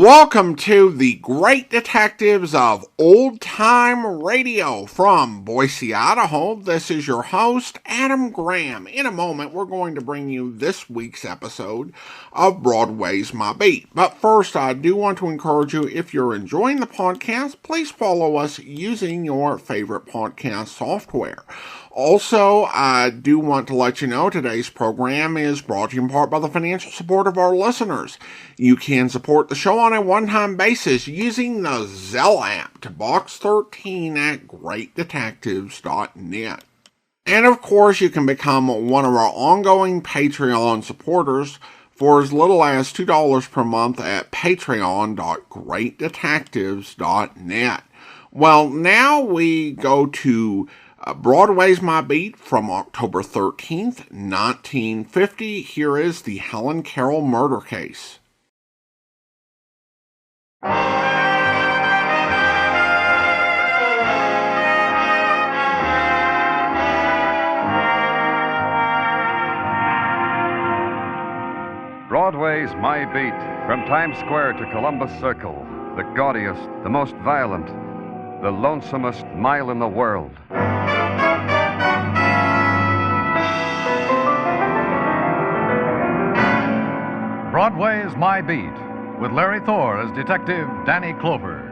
Welcome to the Great Detectives of Old Time Radio from Boise, Idaho. This is your host, Adam Graham. In a moment, we're going to bring you this week's episode of Broadway's My Beat. But first, I do want to encourage you, if you're enjoying the podcast, please follow us using your favorite podcast software. Also, I do want to let you know today's program is brought to you in part by the financial support of our listeners. You can support the show on a one-time basis using the Zelle app to Box 13 at greatdetectives.net. And of course, you can become one of our ongoing Patreon supporters for as little as $2 per month at patreon.greatdetectives.net. Well, now we go to Broadway's My Beat from October 13th, 1950. Here is the Helen Carroll murder case. Broadway's My Beat, from Times Square to Columbus Circle, the gaudiest, the most violent, the lonesomest mile in the world. Broadway's My Beat, with Larry Thor as Detective Danny Clover.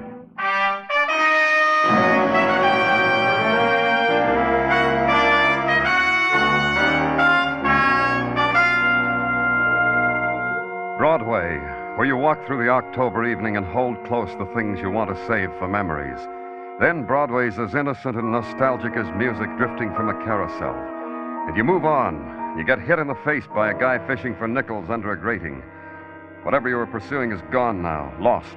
Broadway, where you walk through the October evening and hold close the things you want to save for memories. Then Broadway's as innocent and nostalgic as music drifting from a carousel. And you move on. You get hit in the face by a guy fishing for nickels under a grating. Whatever you were pursuing is gone now, lost.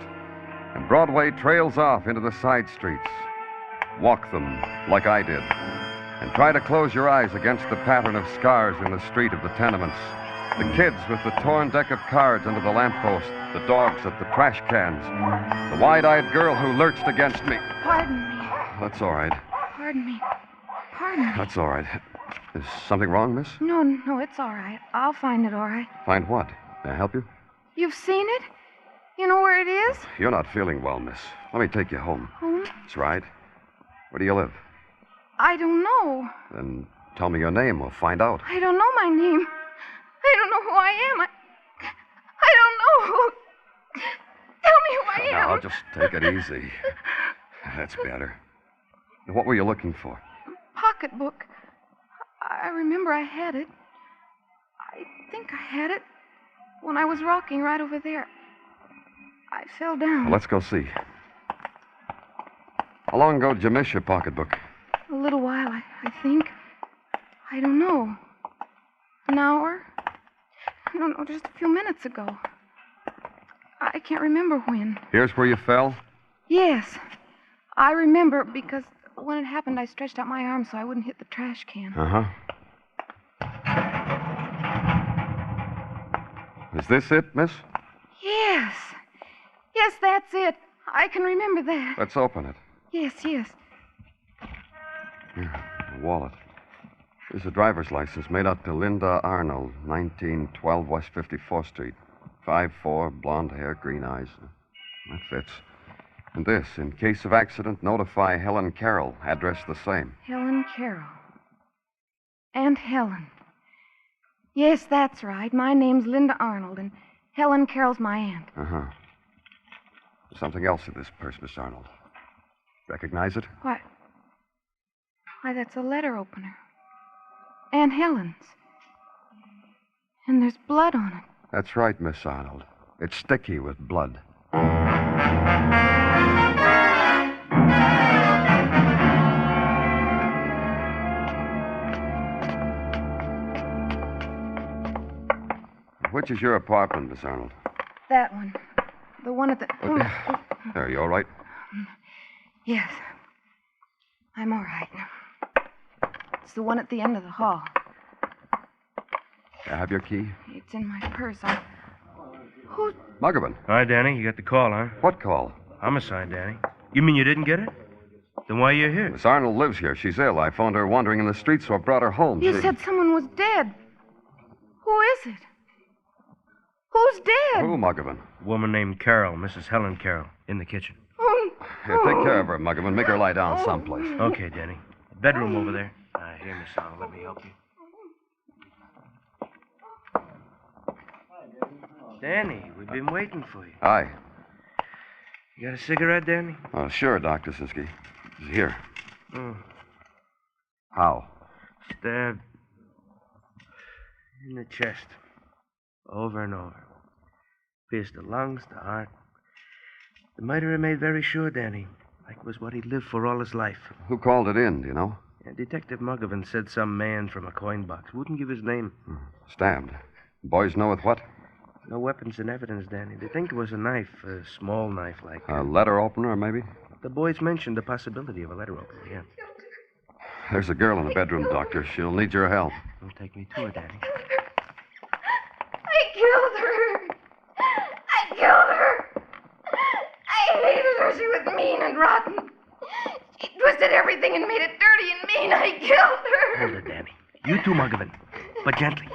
And Broadway trails off into the side streets. Walk them like I did. And try to close your eyes against the pattern of scars in the street of the tenements. The kids with the torn deck of cards under the lamppost. The dogs at the trash cans. The wide-eyed girl who lurched against me. Pardon me. That's all right. Pardon me. Pardon me. That's all right. Is something wrong, miss? No, it's all right. I'll find it all right. Find what? May I help you? You've seen it? You know where it is? You're not feeling well, miss. Let me take you home. Home? That's right. Where do you live? I don't know. Then tell me your name. We'll find out. I don't know my name. I don't know who I am. I don't know who... Tell me who I am. Now, just take it easy. That's better. What were you looking for? Pocketbook. I remember I had it. I think I had it when I was rocking right over there. I fell down. Well, let's go see. How long ago did you miss your pocketbook? A little while, I think. I don't know. An hour? No, just a few minutes ago. I can't remember when. Here's where you fell? Yes. I remember because when it happened, I stretched out my arm so I wouldn't hit the trash can. Uh-huh. Is this it, miss? Yes. Yes, that's it. I can remember that. Let's open it. Yes. Here, a wallet. Here's a driver's license made out to Linda Arnold, 1912 West 54th Street. 5'4", blonde hair, green eyes. That fits. And this, in case of accident, notify Helen Carroll. Address the same. Helen Carroll. Aunt Helen. Yes, that's right. My name's Linda Arnold, and Helen Carroll's my aunt. Uh-huh. Something else in this purse, Miss Arnold. Recognize it? Why, that's a letter opener. Aunt Helen's. And there's blood on it. That's right, Miss Arnold. It's sticky with blood. Which is your apartment, Miss Arnold? That one. The one at the... There, you all right? Yes. I'm all right. It's the one at the end of the hall. I have your key? It's in my purse. Who... Muggavan. Hi, Danny. You got the call, huh? What call? Homicide, Danny. You mean you didn't get it? Then why are you here? Miss Arnold lives here. She's ill. I phoned her wandering in the streets, so I brought her home. You said someone was dead. Who is it? Who's dead? Who, Muggavan? A woman named Carrol, Mrs. Helen Carroll, in the kitchen. Here, take care of her, Muggavan. Make her lie down someplace. Okay, Danny. Bedroom over there. Here, Miss Helen, let me help you. Danny, we've been waiting for you. Aye. You got a cigarette, Danny? Sure, Dr. Sinsky. Here. Oh. How? Stabbed in the chest. Over and over. Pierced the lungs, the heart. The murderer made very sure, Danny. Like it was what he'd lived for all his life. Who called it in, do you know? Detective Muggavan said some man from a coin box. Wouldn't give his name. Stabbed. Boys know with what? No weapons and evidence, Danny. They think it was a knife, a small knife like... A letter opener, maybe? The boys mentioned the possibility of a letter opener, yeah. There's a girl in the bedroom, Doctor. She'll need your help. Don't take me to her, Danny. I killed her. I killed her. I hated her. She was mean and rotten. She twisted everything and made it dirty and mean. I killed her. Hold it, Danny. You too, Muggavan. But gently.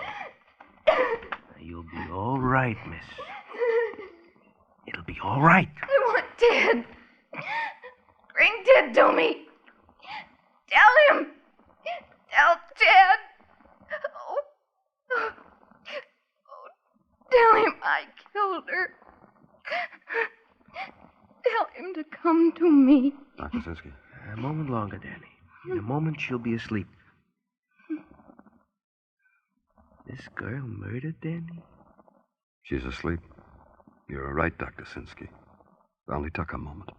You'll be all right, miss. It'll be all right. I want Ted. Bring Ted to me. Tell him. Tell Ted. Oh, tell him I killed her. Tell him to come to me. Dr. Sinsky. A moment longer, Danny. In a moment, she'll be asleep. This girl murdered Danny? She's asleep. You're right, Dr. Sinsky. It only took a moment.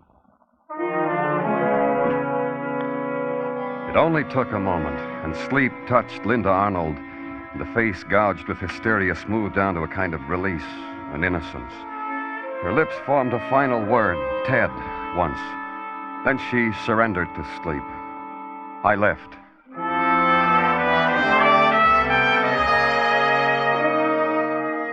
It only took a moment, and sleep touched Linda Arnold, and the face gouged with hysteria smoothed down to a kind of release, an innocence. Her lips formed a final word, Ted, once. Then she surrendered to sleep. I left.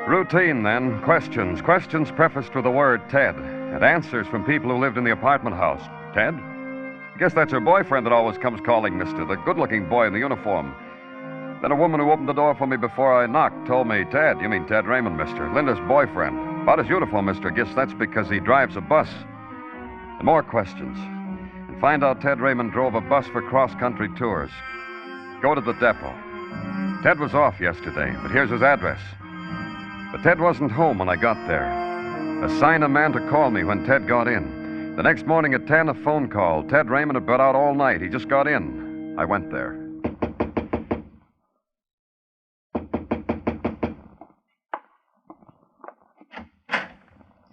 Routine, then. Questions. Questions prefaced with the word Ted, and answers from people who lived in the apartment house. Ted? Guess that's her boyfriend that always comes calling, mister, the good-looking boy in the uniform. Then a woman who opened the door for me before I knocked told me, Ted, you mean Ted Raymond, mister, Linda's boyfriend. About his uniform, mister. Guess that's because he drives a bus. And more questions. And find out Ted Raymond drove a bus for cross-country tours. Go to the depot. Ted was off yesterday, but here's his address. But Ted wasn't home when I got there. Assign a man to call me when Ted got in. The next morning at 10, a phone call. Ted Raymond had been out all night. He just got in. I went there.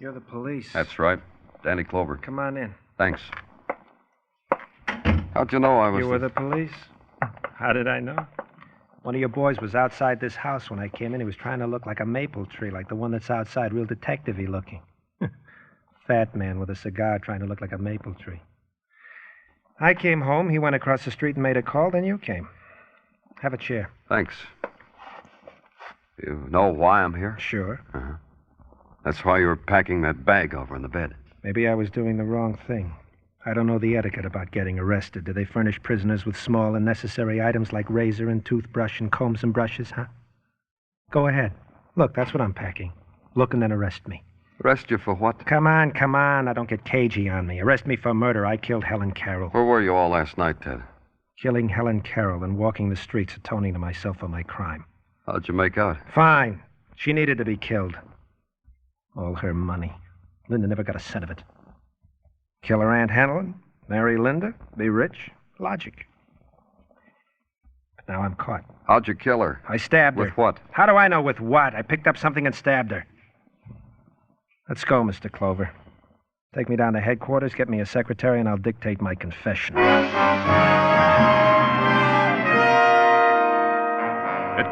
You're the police. That's right. Danny Clover. Come on in. Thanks. How'd you know I was... You were the police? How did I know? One of your boys was outside this house when I came in. He was trying to look like a maple tree, like the one that's outside, real detective-y looking. Fat man with a cigar trying to look like a maple tree. I came home, he went across the street and made a call, then you came. Have a chair. Thanks. You know why I'm here? Sure. Uh-huh. That's why you were packing that bag over in the bed. Maybe I was doing the wrong thing. I don't know the etiquette about getting arrested. Do they furnish prisoners with small and necessary items like razor and toothbrush and combs and brushes, huh? Go ahead. Look, that's what I'm packing. Look and then arrest me. Arrest you for what? Come on. Now don't get cagey on me. Arrest me for murder. I killed Helen Carroll. Where were you all last night, Ted? Killing Helen Carroll and walking the streets, atoning to myself for my crime. How'd you make out? Fine. She needed to be killed. All her money. Linda never got a cent of it. Kill her Aunt Helen, marry Linda, be rich. Logic. But now I'm caught. How'd you kill her? I stabbed her. With what? How do I know with what? I picked up something and stabbed her. Let's go, Mr. Clover. Take me down to headquarters, get me a secretary, and I'll dictate my confession. It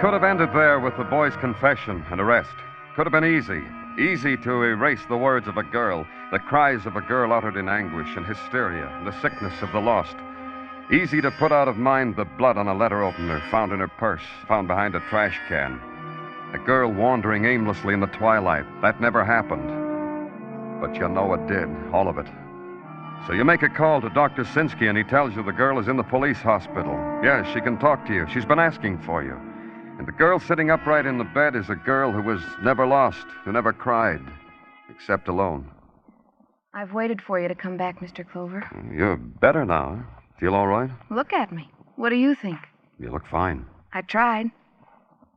could have ended there with the boy's confession and arrest. Could have been easy. Easy to erase the words of a girl, the cries of a girl uttered in anguish and hysteria, and the sickness of the lost. Easy to put out of mind the blood on a letter opener found in her purse, found behind a trash can. A girl wandering aimlessly in the twilight. That never happened. But you know it did, all of it. So you make a call to Dr. Sinsky, and he tells you the girl is in the police hospital. Yes, she can talk to you. She's been asking for you. And the girl sitting upright in the bed is a girl who was never lost, who never cried, except alone. I've waited for you to come back, Mr. Clover. You're better now. Huh? Feel all right? Look at me. What do you think? You look fine. I tried.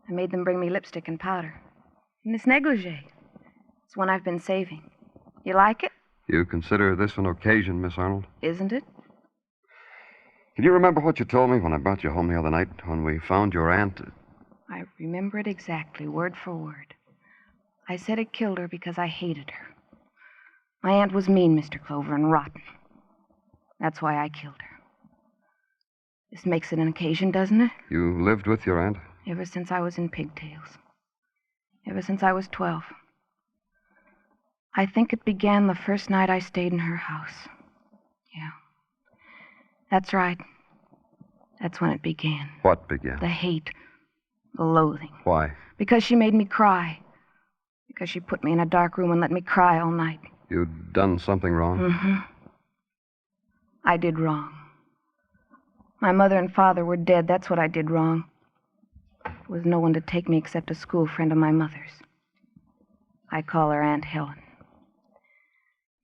I made them bring me lipstick and powder. And this negligee. It's one I've been saving. You like it? You consider this an occasion, Miss Arnold? Isn't it? Can you remember what you told me when I brought you home the other night when we found your aunt? I remember it exactly, word for word. I said it killed her because I hated her. My aunt was mean, Mr. Clover, and rotten. That's why I killed her. This makes it an occasion, doesn't it? You lived with your aunt? Ever since I was in pigtails. Ever since I was 12. I think it began the first night I stayed in her house. Yeah. That's right. That's when it began. What began? The hate. The loathing. Why? Because she made me cry. Because she put me in a dark room and let me cry all night. You'd done something wrong? Mm-hmm. I did wrong. My mother and father were dead. That's what I did wrong. There was no one to take me except a school friend of my mother's. I call her Aunt Helen.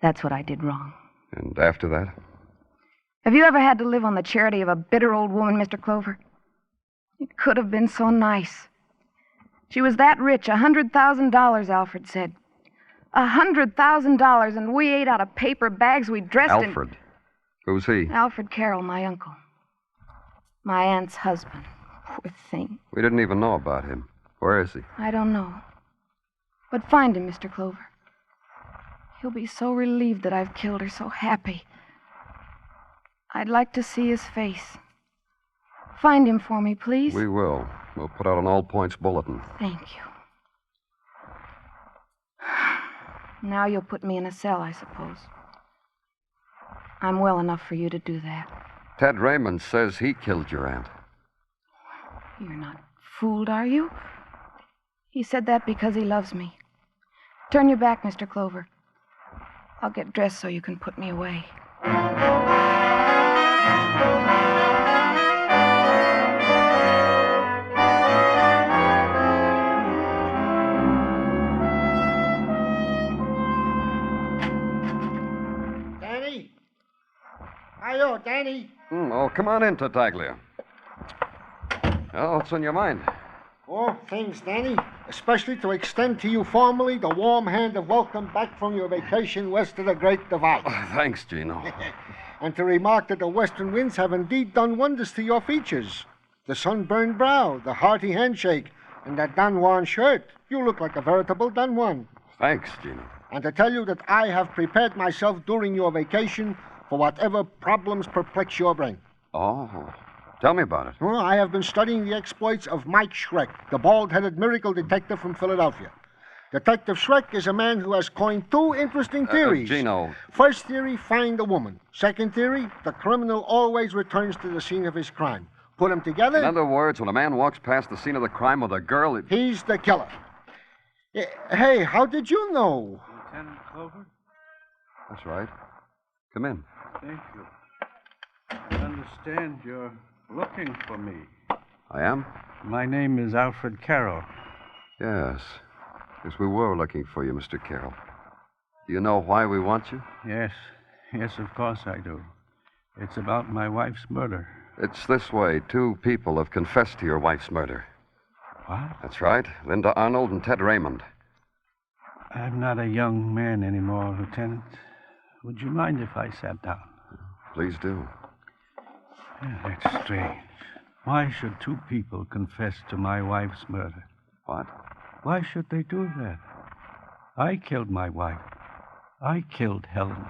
That's what I did wrong. And after that? Have you ever had to live on the charity of a bitter old woman, Mr. Clover? It could have been so nice. She was that rich, $100,000, Alfred said. $100,000, and we ate out of paper bags. We dressed in... Alfred? Who's he? Alfred Carroll, my uncle. My aunt's husband. Poor thing. We didn't even know about him. Where is he? I don't know. But find him, Mr. Clover. He'll be so relieved that I've killed her, so happy. I'd like to see his face. Find him for me, please. We will. We'll put out an all-points bulletin. Thank you. Now you'll put me in a cell, I suppose. I'm well enough for you to do that. Ted Raymond says he killed your aunt. You're not fooled, are you? He said that because he loves me. Turn your back, Mr. Clover. I'll get dressed so you can put me away. Danny? Hi-yo, Danny. Oh, come on in, Tartaglia. Oh, what's on your mind? Oh, things, Danny. Especially to extend to you formally the warm hand of welcome back from your vacation west of the Great Divide. Oh, thanks, Gino. And to remark that the western winds have indeed done wonders to your features. The sunburned brow, the hearty handshake, and that Don Juan shirt. You look like a veritable Don Juan. Thanks, Gino. And to tell you that I have prepared myself during your vacation for whatever problems perplex your brain. Oh, tell me about it. Oh, I have been studying the exploits of Mike Schreck, the bald-headed miracle detective from Philadelphia. Detective Schreck is a man who has coined two interesting theories. Gino. First theory, find the woman. Second theory, the criminal always returns to the scene of his crime. Put them together... In other words, when a man walks past the scene of the crime with a girl... He's the killer. Hey, how did you know? Lieutenant Clover? That's right. Come in. Thank you. I understand you're looking for me. I am? My name is Alfred Carroll. Yes. Yes, we were looking for you, Mr. Carroll. Do you know why we want you? Yes, of course I do. It's about my wife's murder. It's this way. Two people have confessed to your wife's murder. What? That's right. Linda Arnold and Ted Raymond. I'm not a young man anymore, Lieutenant. Would you mind if I sat down? Please do. Yeah, that's strange. Why should two people confess to my wife's murder? What? Why should they do that? I killed my wife. I killed Helen.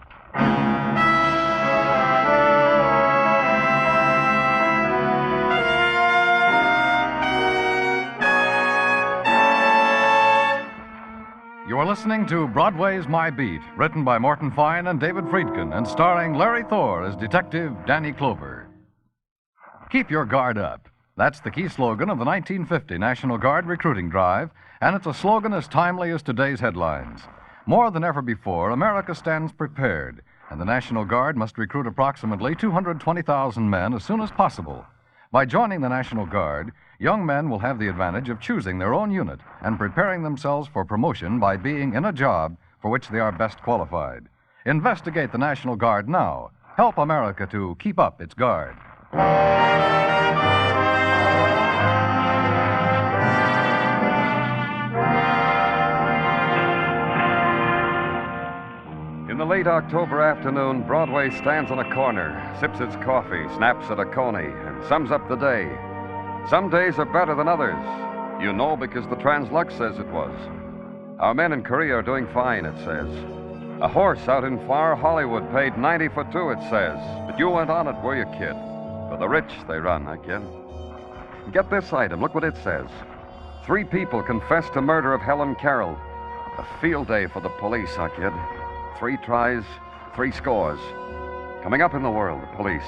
You are listening to Broadway's My Beat, written by Morton Fine and David Friedkin, and starring Larry Thor as Detective Danny Clover. Keep your guard up. That's the key slogan of the 1950 National Guard recruiting drive, and it's a slogan as timely as today's headlines. More than ever before, America stands prepared, and the National Guard must recruit approximately 220,000 men as soon as possible. By joining the National Guard, young men will have the advantage of choosing their own unit and preparing themselves for promotion by being in a job for which they are best qualified. Investigate the National Guard now. Help America to keep up its guard. In the late October afternoon, Broadway stands on a corner, sips its coffee, snaps at a coney, and sums up the day. Some days are better than others. You know because the Translux says it was. Our men in Korea are doing fine, it says. A horse out in far Hollywood paid 90 for two, it says. But you went on it, were you, kid? For the rich, they run, I kid. Get this item. Look what it says. 3 people confessed to murder of Helen Carroll. A field day for the police, I kid. 3 tries, 3 scores. Coming up in the world, the police.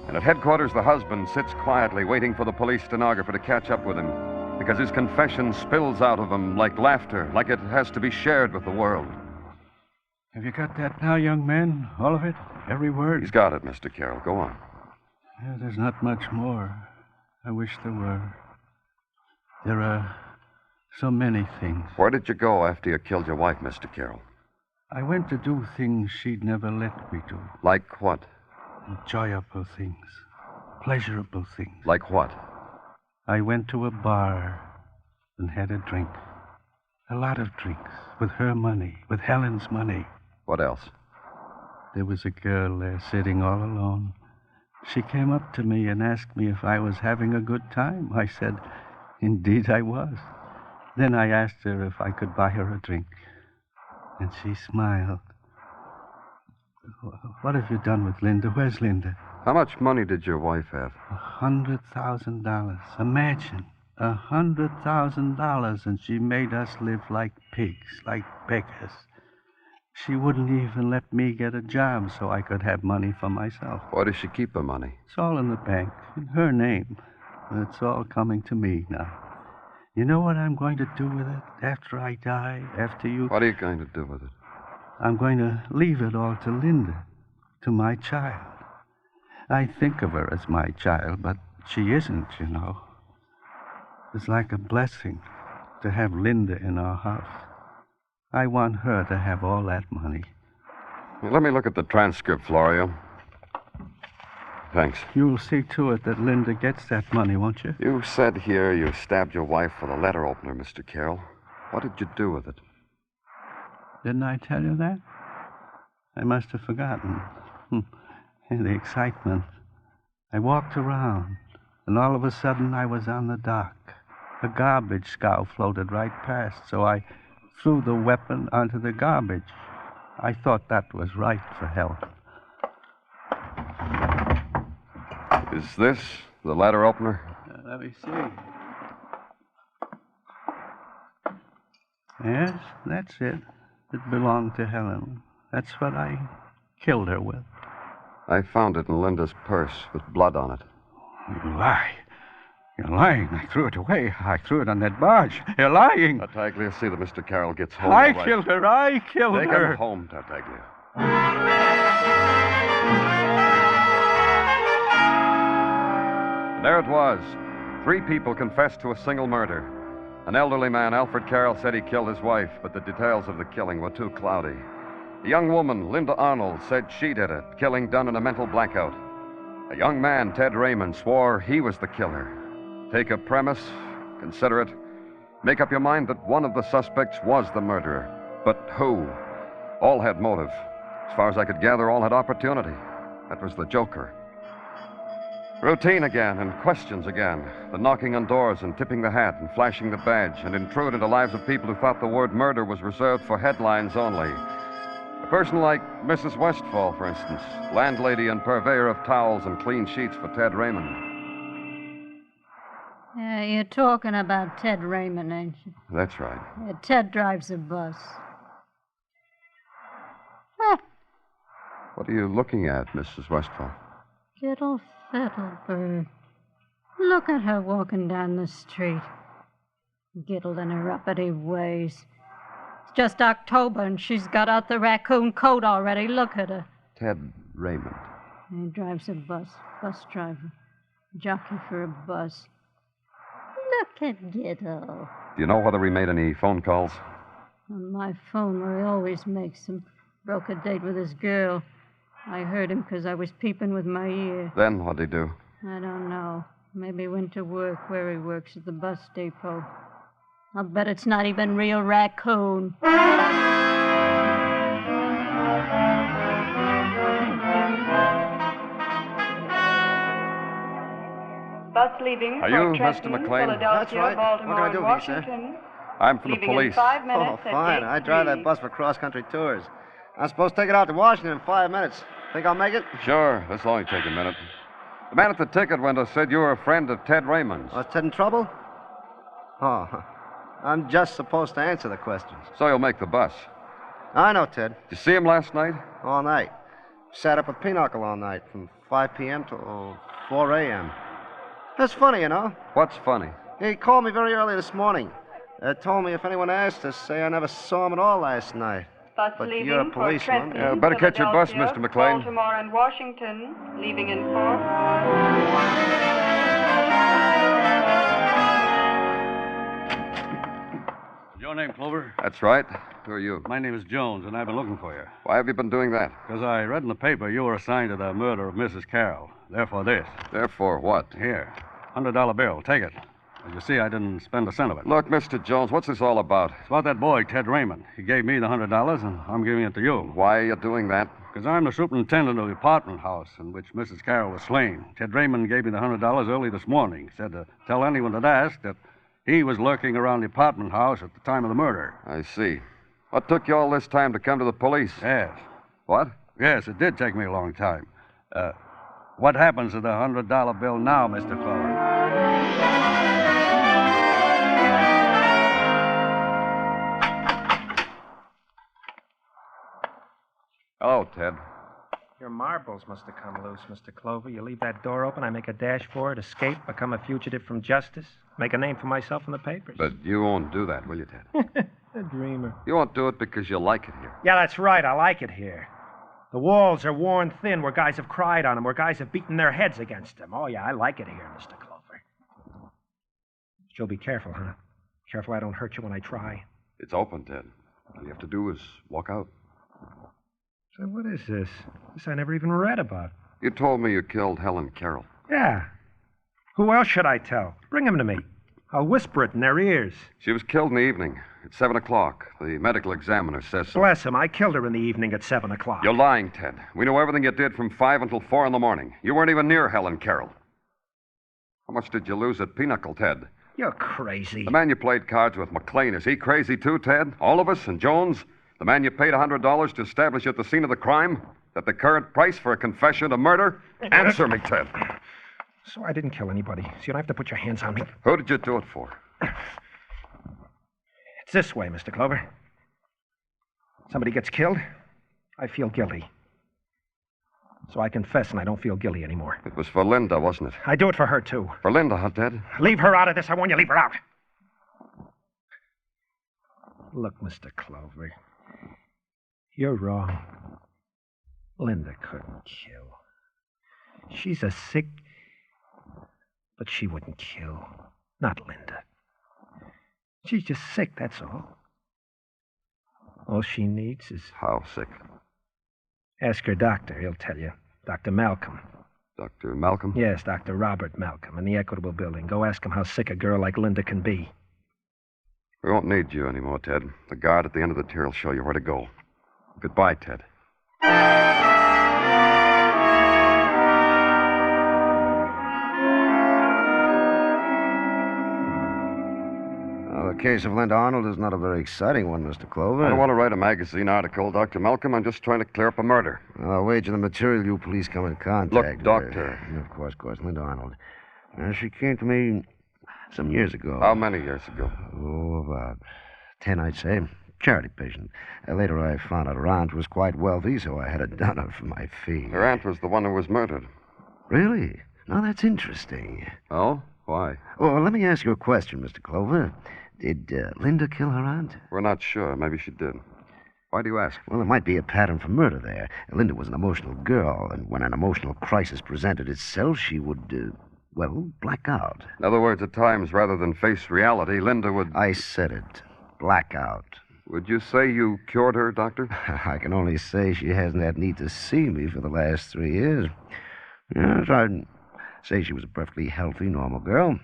And at headquarters, the husband sits quietly waiting for the police stenographer to catch up with him because his confession spills out of him like laughter, like it has to be shared with the world. Have you got that now, young man? All of it? Every word? He's got it, Mr. Carroll. Go on. Yeah, there's not much more. I wish there were. There are so many things. Where did you go after you killed your wife, Mr. Carroll? I went to do things she'd never let me do. Like what? Enjoyable things. Pleasurable things. Like what? I went to a bar and had a drink. A lot of drinks. With her money. With Helen's money. What else? There was a girl there sitting all alone. She came up to me and asked me if I was having a good time. I said, indeed I was. Then I asked her if I could buy her a drink. And she smiled. What have you done with Linda? Where's Linda? How much money did your wife have? $100,000. Imagine. $100,000, and she made us live like pigs, like beggars. She wouldn't even let me get a job so I could have money for myself. Where does she keep her money? It's all in the bank, in her name. And it's all coming to me now. You know what I'm going to do with it after I die, after you... What are you going to do with it? I'm going to leave it all to Linda, to my child. I think of her as my child, but she isn't, you know. It's like a blessing to have Linda in our house. I want her to have all that money. Let me look at the transcript, Florio. Thanks. You'll see to it that Linda gets that money, won't you? You said here you stabbed your wife with a letter opener, Mr. Carroll. What did you do with it? Didn't I tell you that? I must have forgotten. In the excitement. I walked around, and all of a sudden I was on the dock. A garbage scow floated right past, so I threw the weapon onto the garbage. I thought that was right for Helen. Is this the letter opener? Let me see. Yes, that's it. It belonged to Helen. That's what I killed her with. I found it in Linda's purse with blood on it. You lie. You're lying. I threw it away. I threw it on that barge. You're lying. Tartaglia, see that Mr. Carroll gets home. I killed her. I killed her. Take him home, Tartaglia. And there it was. 3 people confessed to a single murder. An elderly man, Alfred Carroll, said he killed his wife, but the details of the killing were too cloudy. A young woman, Linda Arnold, said she did it, killing done in a mental blackout. A young man, Ted Raymond, swore he was the killer. Take a premise, consider it, make up your mind that one of the suspects was the murderer. But who? All had motive. As far as I could gather, all had opportunity. That was the Joker. Routine again, and questions again. The knocking on doors and tipping the hat and flashing the badge and intrude into lives of people who thought the word murder was reserved for headlines only. A person like Mrs. Westfall, for instance, landlady and purveyor of towels and clean sheets for Ted Raymond. You're talking about Ted Raymond, ain't you? That's right. Ted drives a bus. What are you looking at, Mrs. Westfall? Fiddle, fiddle, bird. Look at her walking down the street. Giddled in her uppity ways. It's just October, and she's got out the raccoon coat already. Look at her. Ted Raymond. He drives a bus driver. Jockey for a bus. Look at Gittle. Do you know whether he made any phone calls? On my phone, where he always makes them. Broke a date with his girl. I heard him because I was peeping with my ear. Then what'd he do? I don't know. Maybe went to work where he works at the bus depot. I'll bet it's not even real raccoon. Bus leaving Are for you Trenton, Mr. McLean? Philadelphia, That's right. Baltimore, What can I do and for you, sir? Washington. I'm from the Leaving in police. 5 minutes Oh, at fine. gate I drive 3. that bus for cross-country tours. I'm supposed to take it out to Washington in 5 minutes. Think I'll make it? Sure, this'll only take a minute. The man at the ticket window said you were a friend of Ted Raymond's. Was Ted in trouble? Oh, I'm just supposed to answer the questions. So you'll make the bus. I know Ted. Did you see him last night? All night. Sat up with Pinochle all night from 5 p.m. to 4 a.m. That's funny, you know. What's funny? He called me very early this morning. Told me if anyone asked to say I never saw him at all last night. Bus But leaving you're a for policeman. Trenton, Yeah, better catch your bus, Philadelphia, Mr. McLean. Baltimore and Washington, leaving in 4. Your name, Clover? That's right. Who are you? My name is Jones, and I've been looking for you. Why have you been doing that? Because I read in the paper you were assigned to the murder of Mrs. Carroll. Therefore, this. Therefore, what? Here. $100 bill. Take it. As you see, I didn't spend a cent of it. Look, Mr. Jones, what's this all about? It's about that boy, Ted Raymond. He gave me the $100, and I'm giving it to you. Why are you doing that? Because I'm the superintendent of the apartment house in which Mrs. Carroll was slain. Ted Raymond gave me the $100 early this morning. Said to tell anyone that asked that he was lurking around the apartment house at the time of the murder. I see. What took you all this time to come to the police? Yes. What? Yes, it did take me a long time. What happens to the $100 bill now, Mr. Clover? Hello, Ted. Your marbles must have come loose, Mr. Clover. You leave that door open, I make a dash for it, escape, become a fugitive from justice, make a name for myself in the papers. But you won't do that, will you, Ted? A dreamer. You won't do it because you like it here. Yeah, that's right. I like it here. The walls are worn thin where guys have cried on them, where guys have beaten their heads against them. Oh, yeah, I like it here, Mr. Clover. But you'll be careful, huh? Careful I don't hurt you when I try. It's open, Ted. All you have to do is walk out. So what is this? This I never even read about. You told me you killed Helen Carroll. Yeah. Who else should I tell? Bring them to me. I'll whisper it in their ears. She was killed in the evening at 7 o'clock. The medical examiner says so. Bless him. I killed her in the evening at 7 o'clock. You're lying, Ted. We know everything you did from 5 until 4 in the morning. You weren't even near Helen Carroll. How much did you lose at Pinochle, Ted? You're crazy. The man you played cards with, McLean, is he crazy too, Ted? All of us and Jones? The man you paid $100 to establish at the scene of the crime? That the current price for a confession to murder? Answer me, Ted. So I didn't kill anybody, so you don't have to put your hands on me. Who did you do it for? It's this way, Mr. Clover. Somebody gets killed, I feel guilty. So I confess and I don't feel guilty anymore. It was for Linda, wasn't it? I do it for her, too. For Linda, huh, Ted? Leave her out of this. I warn you, leave her out. Look, Mr. Clover, you're wrong. Linda couldn't kill. She's a sick... But she wouldn't kill. Not Linda. She's just sick, that's all. All she needs is... How sick? Ask her doctor. He'll tell you. Dr. Malcolm. Dr. Malcolm? Yes, Dr. Robert Malcolm in the Equitable Building. Go ask him how sick a girl like Linda can be. We won't need you anymore, Ted. The guard at the end of the tier will show you where to go. Goodbye, Ted. The case of Linda Arnold is not a very exciting one, Mr. Clover. I don't want to write a magazine article, Dr. Malcolm. I'm just trying to clear up a murder. I'll wager the material you police come in contact Look, with. Doctor. Of course, Linda Arnold. She came to me some years ago. How many years ago? Oh, about 10, I'd say. Charity patient. Later, I found out her aunt was quite wealthy, so I had it done her for my fee. Her aunt was the one who was murdered. Really? Now, that's interesting. Oh? Why? Well, let me ask you a question, Mr. Clover. Did Linda kill her aunt? We're not sure. Maybe she did. Why do you ask? Well, there might be a pattern for murder there. Linda was an emotional girl, and when an emotional crisis presented itself, she would well, black out. In other words, at times, rather than face reality, Linda would... I said it. Black out. Would you say you cured her, Doctor? I can only say she hasn't had need to see me for the last 3 years. Yes, I'd say she was a perfectly healthy, normal girl.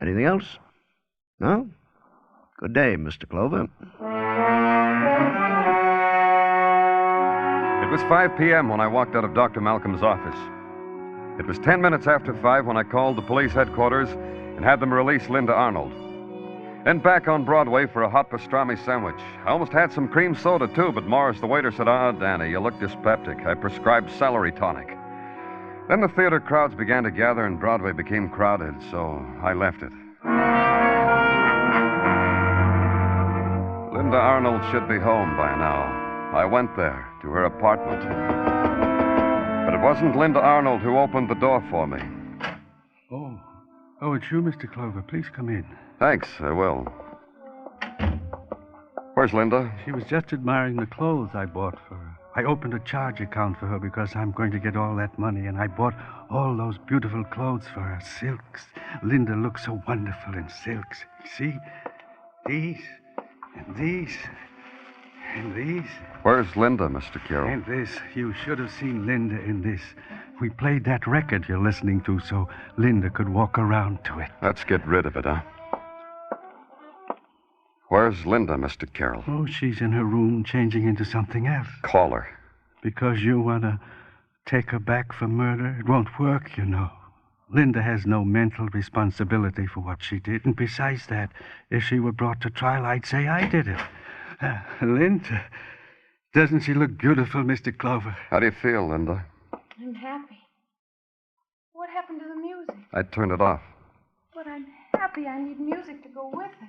Anything else? No? Good day, Mr. Clover. It was 5 p.m. when I walked out of Dr. Malcolm's office. It was 10 minutes after 5 when I called the police headquarters and had them release Linda Arnold. Then back on Broadway for a hot pastrami sandwich. I almost had some cream soda, too, but Morris, the waiter, said, Danny, you look dyspeptic. I prescribed celery tonic. Then the theater crowds began to gather and Broadway became crowded, so I left it. Linda Arnold should be home by now. I went there, to her apartment. But it wasn't Linda Arnold who opened the door for me. Oh, it's you, Mr. Clover. Please come in. Thanks, I will. Where's Linda? She was just admiring the clothes I bought for her. I opened a charge account for her because I'm going to get all that money, and I bought all those beautiful clothes for her. Silks. Linda looks so wonderful in silks. See? These, and these, and these. Where's Linda, Mr. Carroll? And this. You should have seen Linda in this. We played that record you're listening to so Linda could walk around to it. Let's get rid of it, huh? Where's Linda, Mr. Carroll? Oh, she's in her room changing into something else. Call her. Because you want to take her back for murder? It won't work, you know. Linda has no mental responsibility for what she did. And besides that, if she were brought to trial, I'd say I did it. Linda, doesn't she look beautiful, Mr. Clover? How do you feel, Linda? I'm happy. What happened to the music? I turned it off. But I'm happy. I need music to go with it.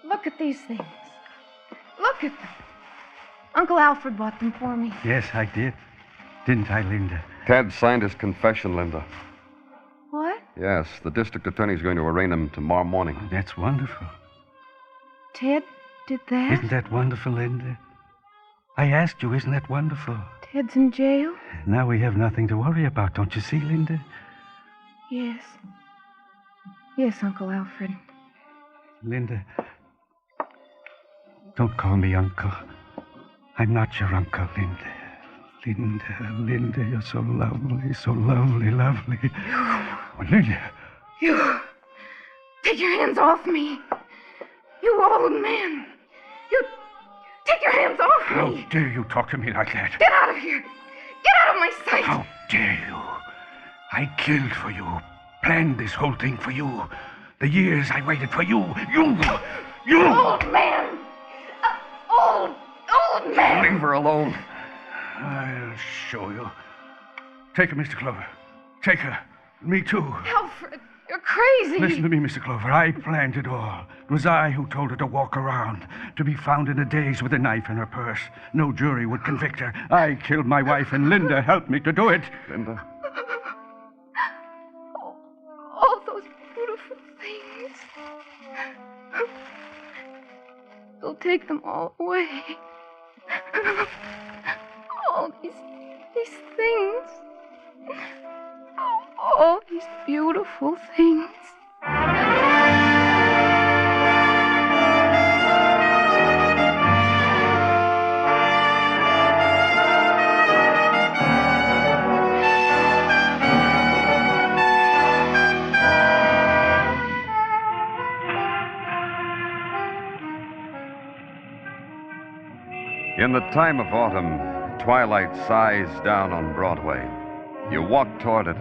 Look at these things. Look at them. Uncle Alfred bought them for me. Yes, I did. Didn't I, Linda? Ted signed his confession, Linda. What? Yes, the district attorney's going to arraign him tomorrow morning. Oh, that's wonderful. Ted did that? Isn't that wonderful, Linda? I asked you, isn't that wonderful? Ted's in jail? Now we have nothing to worry about, don't you see, Linda? Yes. Yes, Uncle Alfred. Linda, don't call me Uncle. I'm not your uncle, Linda. Linda, you're so lovely, lovely. Oh, Linda. You. Take your hands off me. You old man. You. Take your hands off How me. dare you talk to me like that? Get out of here. Get out of my sight. How dare you? I killed for you. Planned this whole thing for you. The years I waited for you. You. Old man. Old man. Leave her alone. I'll show you. Take her, Mr. Clover. Take her. Me too. Alfred, you're crazy. Listen to me, Mr. Clover. I planned it all. It was I who told her to walk around, to be found in a daze with a knife in her purse. No jury would convict her. I killed my wife, and Linda helped me to do it. Linda? All those beautiful things. They'll take them all away. All these things. All these beautiful things. In the time of autumn, twilight sighs down on Broadway. You walk toward it.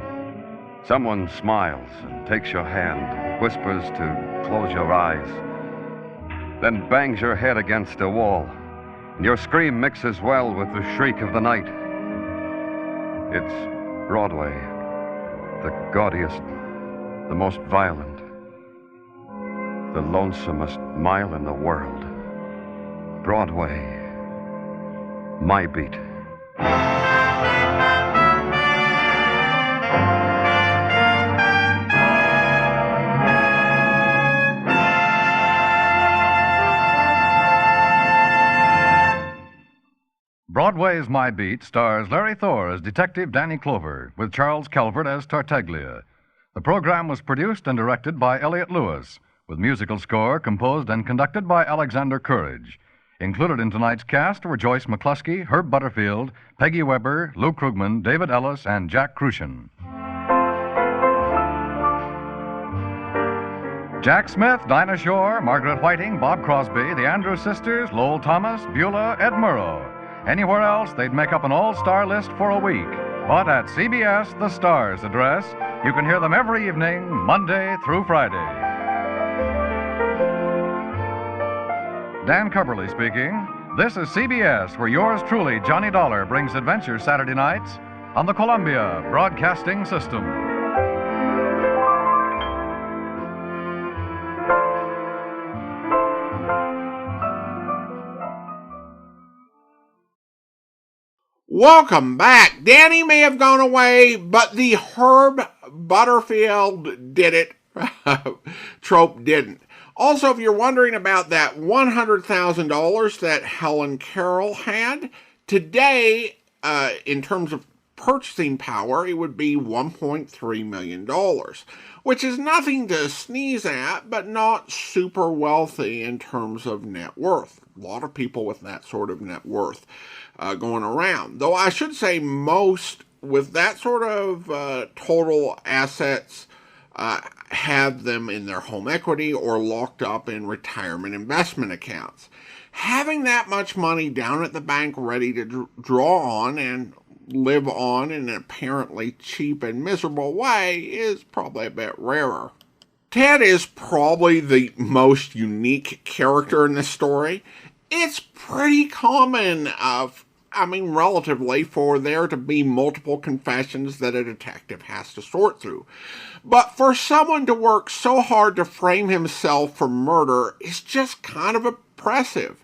Someone smiles and takes your hand, whispers to close your eyes, then bangs your head against a wall, and your scream mixes well with the shriek of the night. It's Broadway, the gaudiest, the most violent, the lonesomest mile in the world. Broadway, my beat. Broadway's My Beat stars Larry Thor as Detective Danny Clover, with Charles Calvert as Tartaglia. The program was produced and directed by Elliott Lewis, with musical score composed and conducted by Alexander Courage. Included in tonight's cast were Joyce McCluskey, Herb Butterfield, Peggy Weber, Lou Krugman, David Ellis, and Jack Kruschen. Jack Smith, Dinah Shore, Margaret Whiting, Bob Crosby, the Andrews Sisters, Lowell Thomas, Beulah, Ed Murrow. Anywhere else, they'd make up an all-star list for a week. But at CBS, the Stars address, you can hear them every evening, Monday through Friday. Dan Cubberly speaking. This is CBS, where yours truly, Johnny Dollar, brings adventure Saturday nights on the Columbia Broadcasting System. Welcome back. Danny may have gone away, but the Herb Butterfield did it trope didn't. Also, if you're wondering about that $100,000 that Helen Carroll had, today, in terms of purchasing power, it would be $1.3 million, which is nothing to sneeze at, but not super wealthy in terms of net worth. A lot of people with that sort of net worth going around. Though I should say most with that sort of total assets have them in their home equity or locked up in retirement investment accounts. Having that much money down at the bank ready to draw on and live on in an apparently cheap and miserable way is probably a bit rarer. Ted is probably the most unique character in this story. It's pretty common relatively, for there to be multiple confessions that a detective has to sort through. But for someone to work so hard to frame himself for murder is just kind of impressive.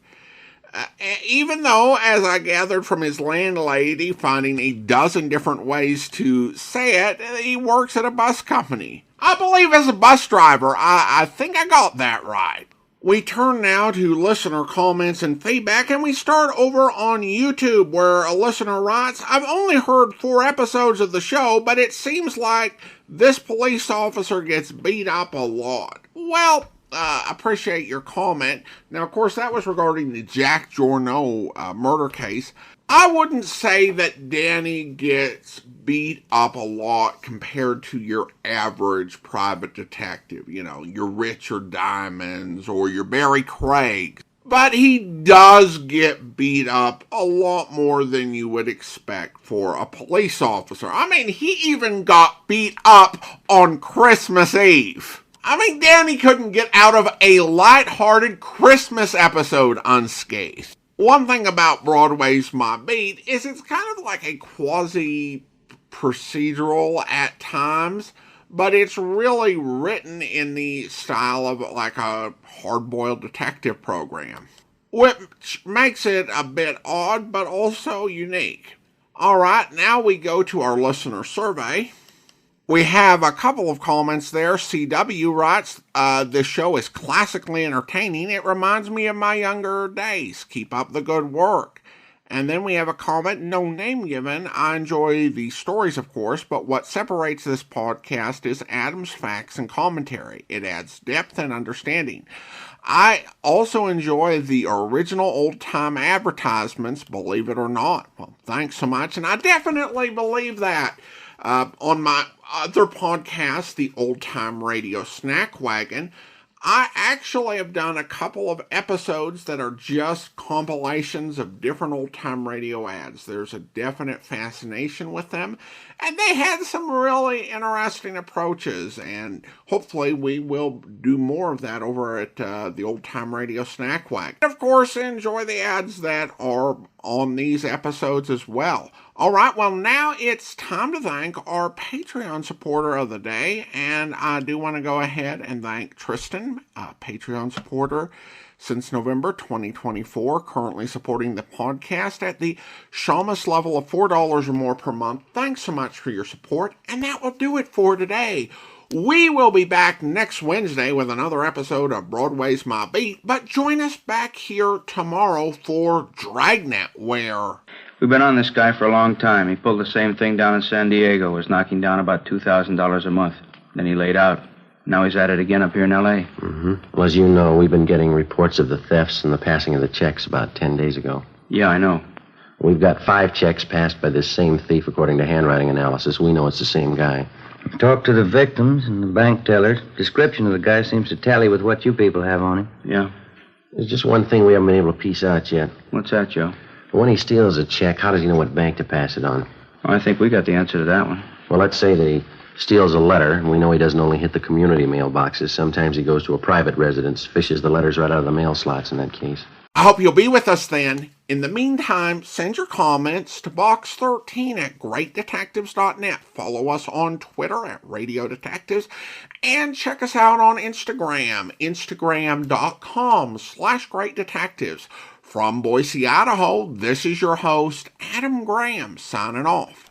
Even though, as I gathered from his landlady finding a dozen different ways to say it, he works at a bus company. I believe as a bus driver, I think I got that right. We turn now to listener comments and feedback, and we start over on YouTube, where a listener writes, I've only heard 4 episodes of the show, but it seems like this police officer gets beat up a lot. Well, appreciate your comment. Now, of course, that was regarding the Jack Giorno murder case. I wouldn't say that Danny gets beat up a lot compared to your average private detective. You know, your Richard Diamonds or your Barry Craig. But he does get beat up a lot more than you would expect for a police officer. I mean, he even got beat up on Christmas Eve. I mean, Danny couldn't get out of a light-hearted Christmas episode unscathed. One thing about Broadway's My Beat is it's kind of like a quasi-procedural at times, but it's really written in the style of like a hard-boiled detective program, which makes it a bit odd, but also unique. All right, now we go to our listener survey. We have a couple of comments there. CW writes, this show is classically entertaining. It reminds me of my younger days. Keep up the good work. And then we have a comment, no name given. I enjoy the stories, of course, but what separates this podcast is Adam's facts and commentary. It adds depth and understanding. I also enjoy the original old-time advertisements, believe it or not. Well, thanks so much, and I definitely believe that. On my other podcast, the Old Time Radio Snack Wagon, I actually have done a couple of episodes that are just compilations of different old-time radio ads. There's a definite fascination with them, and they had some really interesting approaches, and hopefully we will do more of that over at the Old-Time Radio Snack Wagon. Of course, enjoy the ads that are on these episodes as well. All right, well, now it's time to thank our Patreon supporter of the day, and I do want to go ahead and thank Tristan, a Patreon supporter since November 2024, currently supporting the podcast at the Shamus level of $4 or more per month. Thanks so much for your support, and that will do it for today. We will be back next Wednesday with another episode of Broadway's My Beat, but join us back here tomorrow for Dragnet, where... We've been on this guy for a long time. He pulled the same thing down in San Diego, was knocking down about $2,000 a month. Then he laid out. Now he's at it again up here in L.A. Mm-hmm. Well, as you know, we've been getting reports of the thefts and the passing of the checks about 10 days ago. Yeah, I know. We've got 5 checks passed by this same thief according to handwriting analysis. We know it's the same guy. Talked to the victims and the bank teller. Description of the guy seems to tally with what you people have on him. Yeah. There's just one thing we haven't been able to piece out yet. What's that, Joe? When he steals a check, how does he know what bank to pass it on? Well, I think we got the answer to that one. Well, let's say that he steals a letter, and we know he doesn't only hit the community mailboxes. Sometimes he goes to a private residence, fishes the letters right out of the mail slots in that case. I hope you'll be with us then. In the meantime, send your comments to box13 at greatdetectives.net. Follow us on Twitter at Radio Detectives. And check us out on Instagram, instagram.com/greatdetectives. From Boise, Idaho, this is your host, Adam Graham, signing off.